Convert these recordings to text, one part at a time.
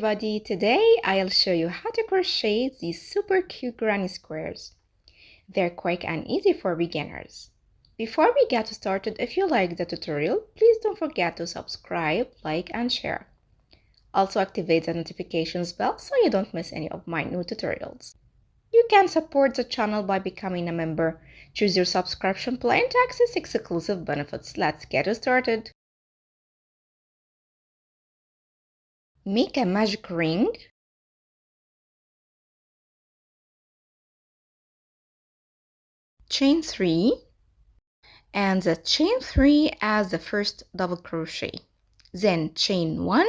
everybody, today I'll show you how to crochet these super cute granny squares. They're quick and easy for beginners. Before we get started, if you like the tutorial, please don't forget to subscribe, like and share. Also activate the notifications bell so you don't miss any of my new tutorials. You can support the channel by becoming a member. Choose your subscription plan to access exclusive benefits. Let's get started. Make a magic ring. Chain 3 and the chain 3 as the first double crochet, then chain 1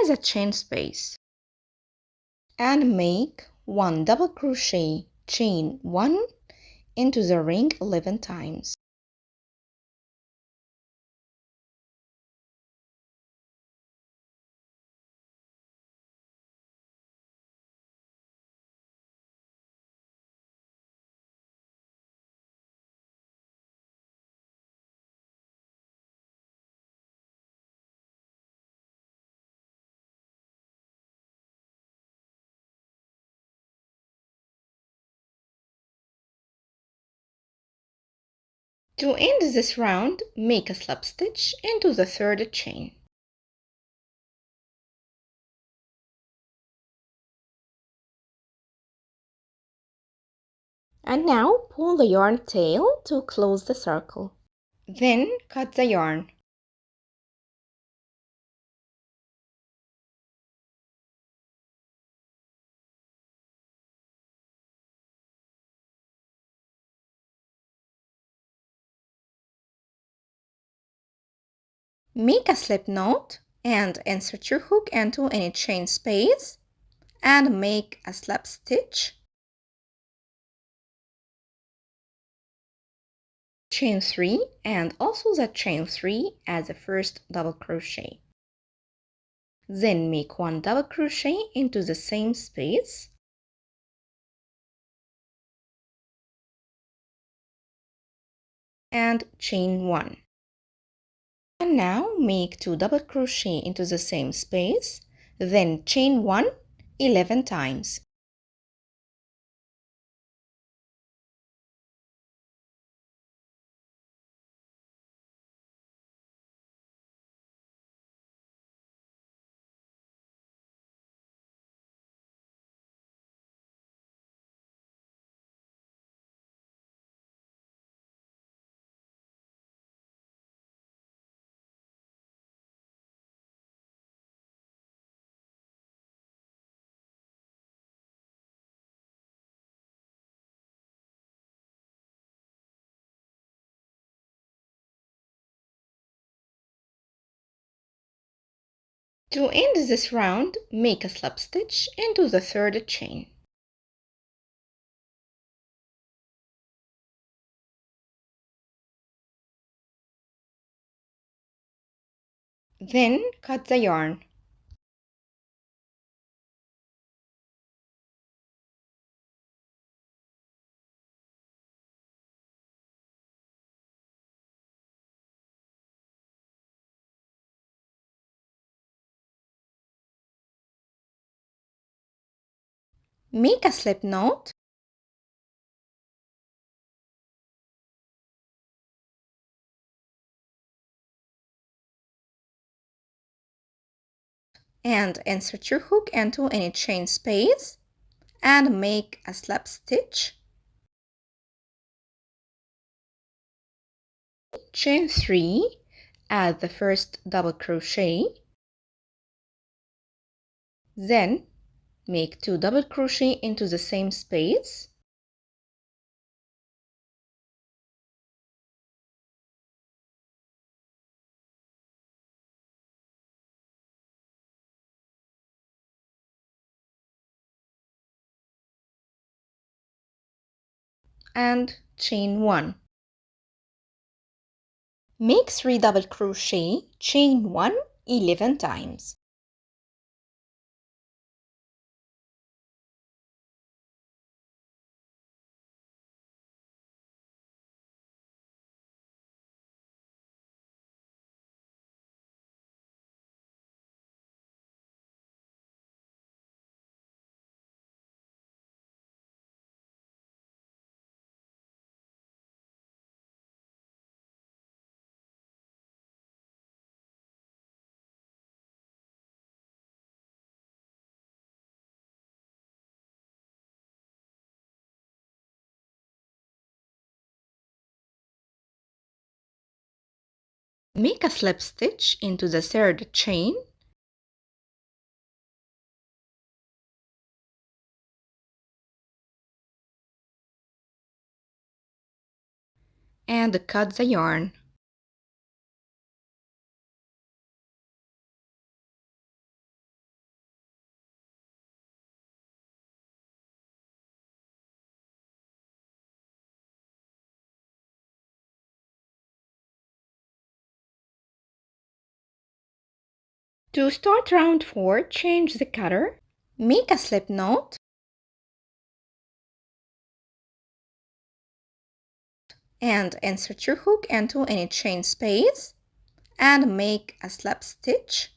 as a chain space, and make 1 double crochet, chain 1 into the ring 11 times. To end this round, make a slip stitch into the third chain. And now pull the yarn tail to close the circle. Then cut the yarn. Make a slip knot and insert your hook into any chain space and make a slip stitch, chain 3 and also the chain 3 as the first double crochet. Then make 1 double crochet into the same space and chain 1. And now make 2 double crochet into the same space, then chain 1 11 times. To end this round, make a slip stitch into the third chain. Then cut the yarn. Make a slip knot and insert your hook into any chain space and make a slip stitch, chain 3 as the first double crochet, then make 2 double crochet into the same space and chain 1. Make 3 double crochet, chain 1 11 times. Make a slip stitch into the third chain and cut the yarn. To start round 4, change the cutter, make a slip knot, and insert your hook into any chain space and make a slip stitch.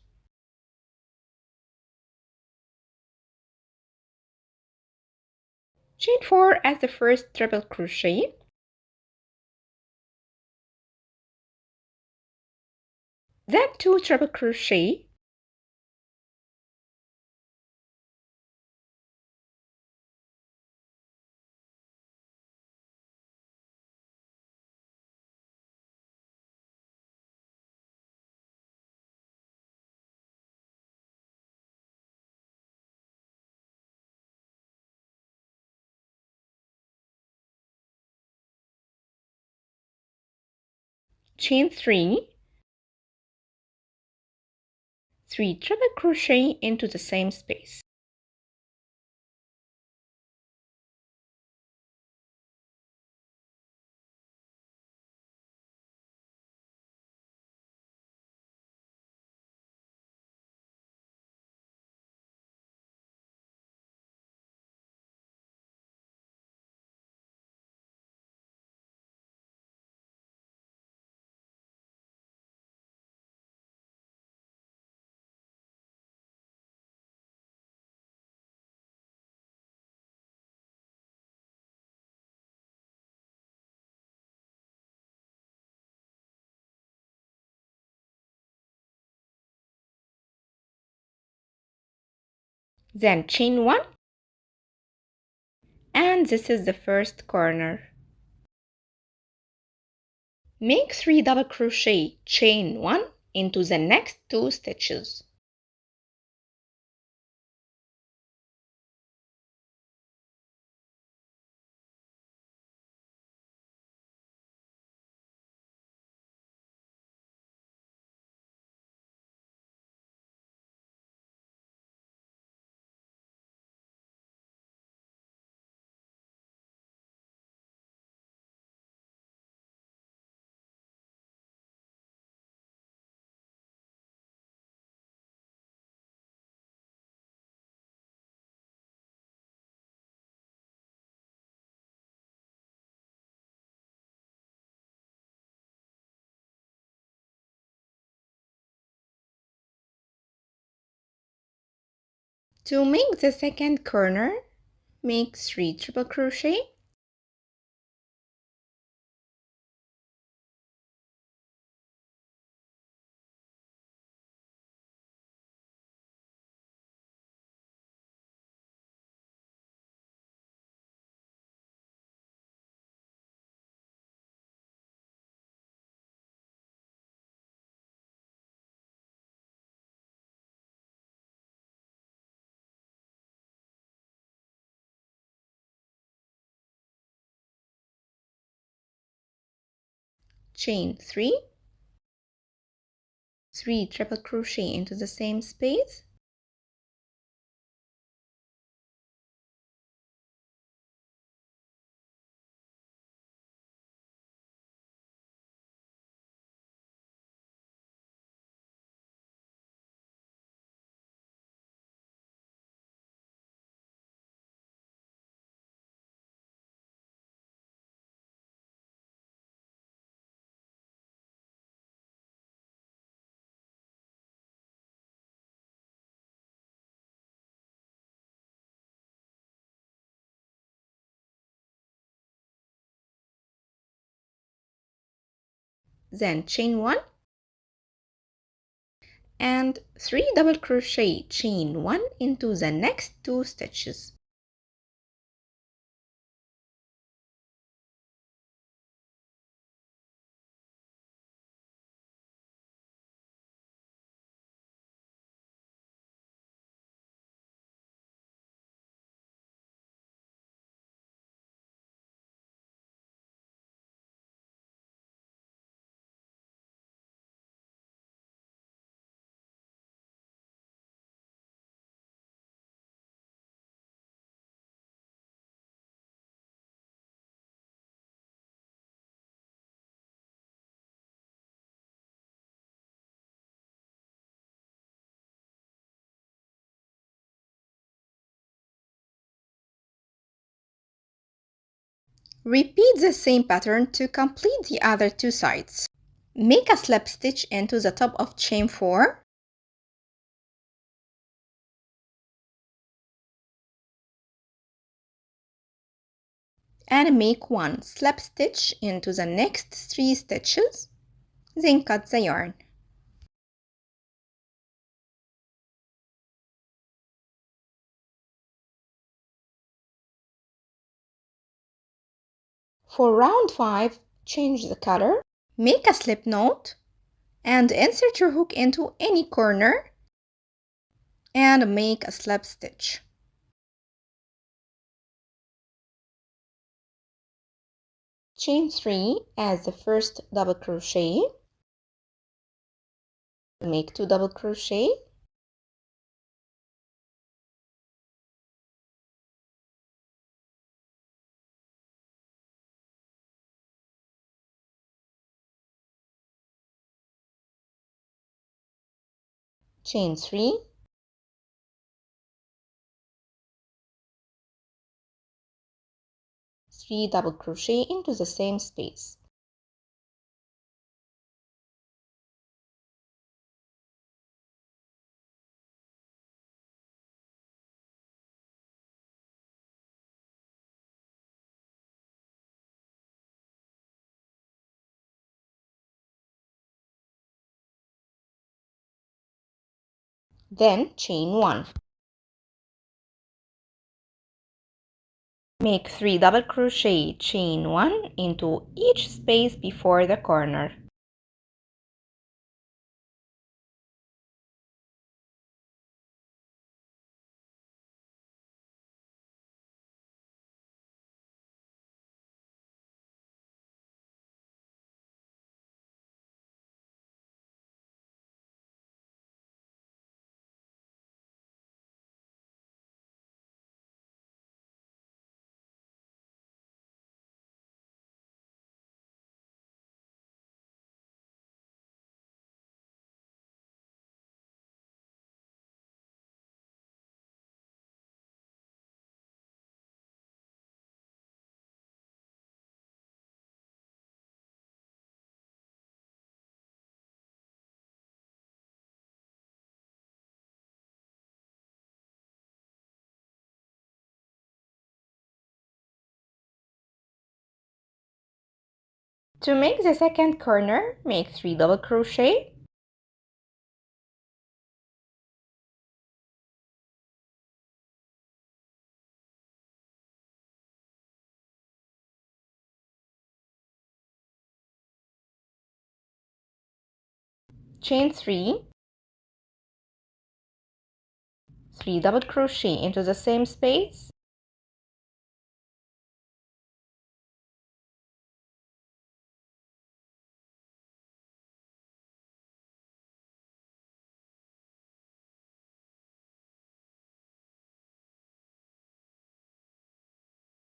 Chain 4 as the first triple crochet, then 2 triple crochet, chain 3, 3 triple crochet into the same space. Then chain 1, and this is the first corner. Make 3 double crochet, chain 1 into the next 2 stitches. To make the second corner, make 3 triple crochet, chain 3, 3 triple crochet into the same space, then chain 1, and 3 double crochet, chain 1 into the next 2 stitches. Repeat the same pattern to complete the other two sides. Make a slip stitch into the top of chain 4. And make one slip stitch into the next 3 stitches. Then cut the yarn. For round 5, change the color, make a slip knot, and insert your hook into any corner and make a slip stitch. Chain 3 as the first double crochet. Make 2 double crochet. Chain 3. Three double crochet into the same space. Then chain 1. Make 3 double crochet, chain 1 into each space before the corner. To make the second corner, make 3 double crochet, chain 3, 3 double crochet into the same space,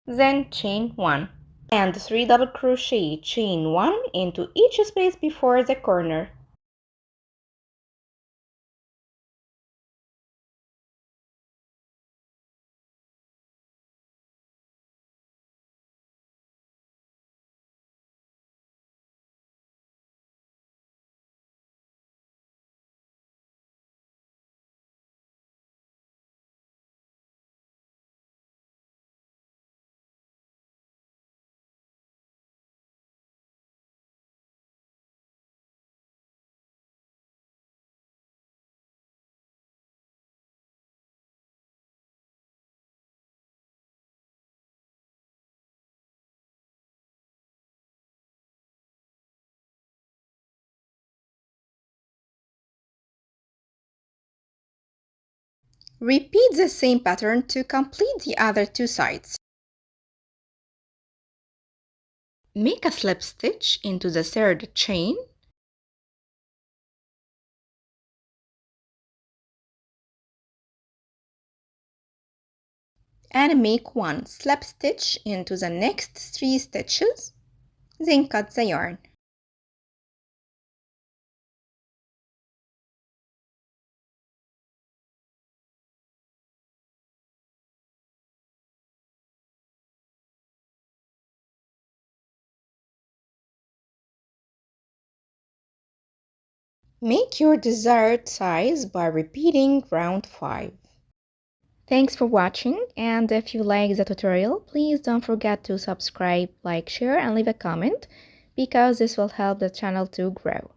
then chain 1 and 3 double crochet, chain 1 into each space before the corner. Repeat the same pattern to complete the other two sides. Make a slip stitch into the third chain, and make one slip stitch into the next 3 stitches, then cut the yarn. Make your desired size by repeating round 5. Thanks for watching, and if you like the tutorial, please don't forget to subscribe, like, share, and leave a comment because this will help the channel to grow.